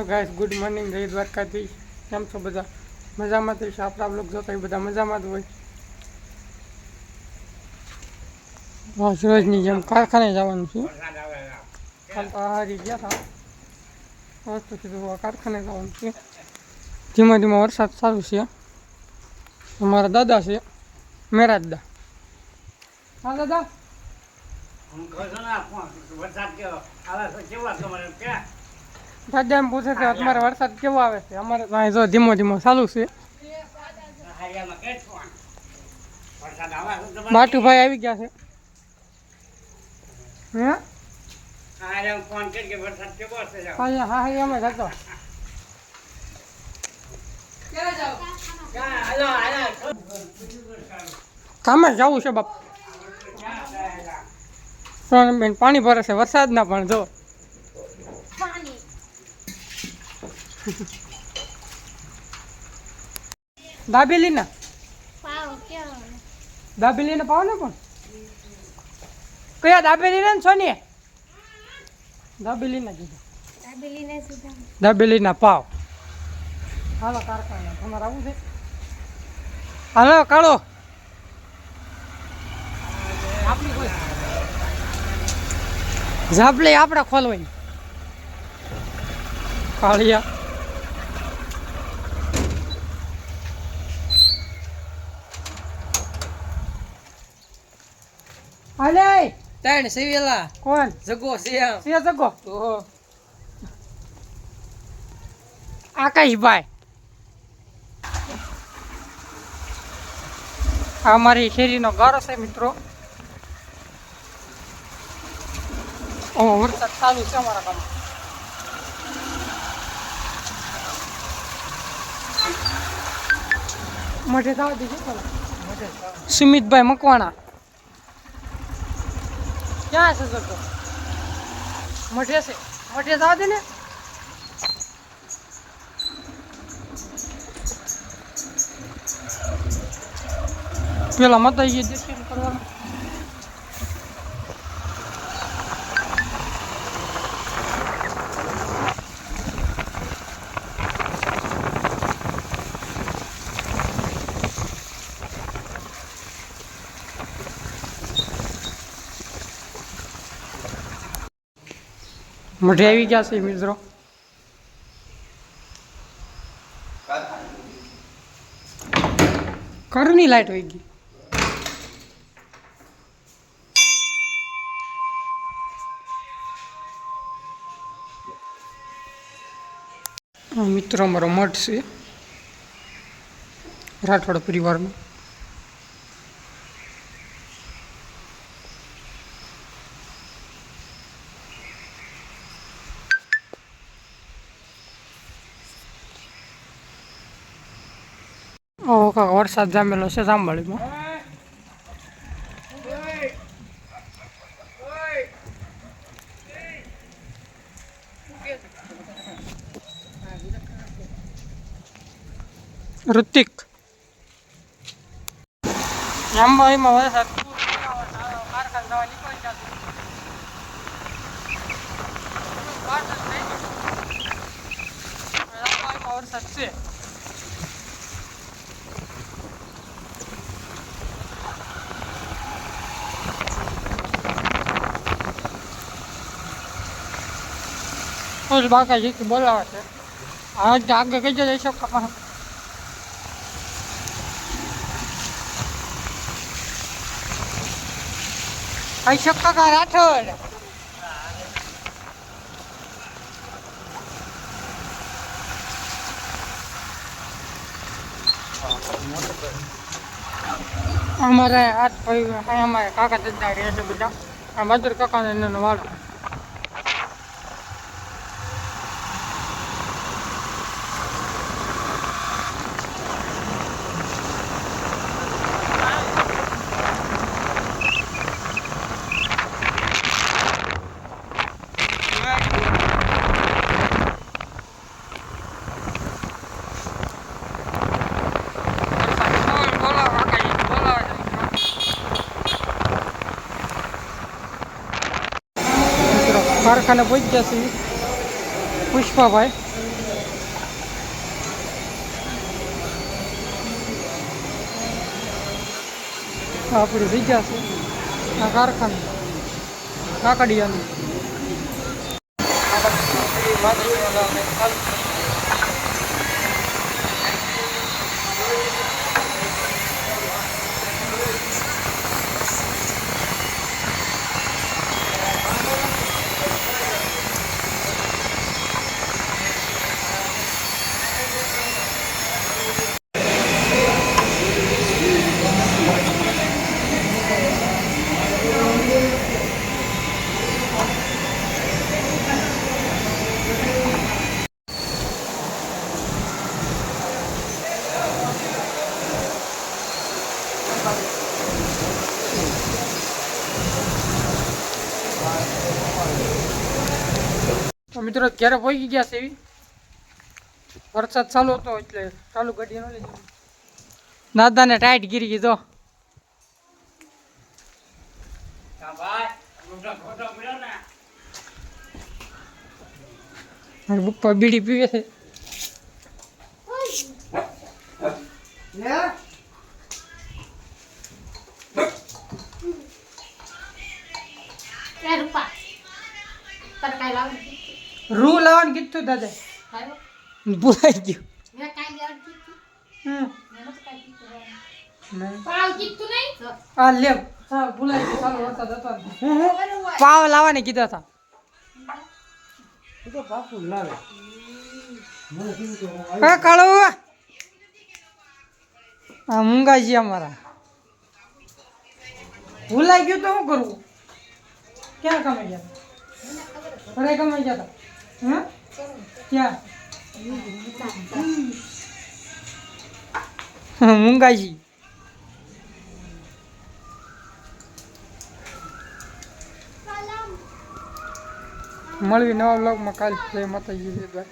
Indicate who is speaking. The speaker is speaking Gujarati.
Speaker 1: ગાઈસ ગુડ મોર્નિંગ જય દ્વારકાથી કેમ છો બધા મજામાં તો આપણા બ્લોગ જોતા બધા મજામાં જ હોય બસ રોજની જેમ કારખાને જવાનું છે કાલ તો હારી ગયા હતા તો કીધું કારખાને જવાનું છે ધીમા ધીમા વરસાદ સારું છે અમારા દાદા છે મેરા દાદા હા દાદા દાદા એમ પૂછે છે તમારે વરસાદ કેવો આવે છે અમારે તો અહીં જો ધીમો ધીમો ચાલુ છે બાટુભાઈ આવી ગયા છે હા એમ જ હતો કામે જવું છે બાપ બેન પાણી ભરે છે વરસાદના પણ જો દાબેલીના દાબેલીના પાવ ને પણ કયા દાબેલીના ને સોની દાબેલીના કીધું દાબેલીના પાવ હાલો કારખાના તમારે આવું છે હાલો કાળો ઝાપલે આપણે ખોલવાની કાળિયા હાલે
Speaker 2: ત્રણ સિવેલા
Speaker 1: કોણ
Speaker 2: જગો સિયા
Speaker 1: સિયા જગો આકાશભાઈ આ મારી શેરીનો ગારો છે મિત્રો વરસાદ ચાલુ છે અમારા ગામમાં મઢે જવા દીધું સુમિતભાઈ મકવાણા ક્યાં છે જતો મઢે છે મઢે જવા દે ને પેલા માતાજી દર્શન કરવાનું મઢે આવી ગયા છે મિત્રો ઘરની લાઈટ વહી ગઈ મિત્રો અમારો મઠ છે રાઠોડ પરિવારનો ઓહો કાકા વરસાદ જામેલો છે જાંબાળીમાં ઋતિક જાંબાળીમાં વરસાદ કારખાને જવા નીકળી જતો વરસાદ છે બાકાજી બોલાવે છે હા આગળ કઈ જશે શોખ અશોક કાકા રાઠોડ અમારે હાથ ભાઈ અમારે કાકા દાદા રહે છે બધા આ મધુર કાકાને એનો વાળો કારખાને પહોંચી ગયા છીએ પુષ્પાભાઈ આપણી જગ્યા છે આ કારખાનું કાકડિયાનું. તો મિત્રો ક્યારે પહોંચી ગયા છે એવી વરસાદ ચાલુ હતો એટલે ચાલુ ગાડી ન લીધી. દાદાને ટાઈટ ગીરી ગઈ તો મારા પપ્પા બીડી પીવે છે. રૂ લાવવાનું કીધું દાદા ભૂલાઈ ગયું. હા લે ભૂલાઈ ગયું. ચાલો વરસાદ હતો પાવ લાવવાની કીધા હતા. હા કાળો હા મૂંગાજી અમારા ભૂલાઈ ગયું તો શું કરવું? ક્યાં કમાઈ ગયા? ઘરે કમાઈ ગયા હતા? હા ક્યાં? મૂંગાજી મળવી નવા બ્લોગમાં કાલે. જય માતાજી.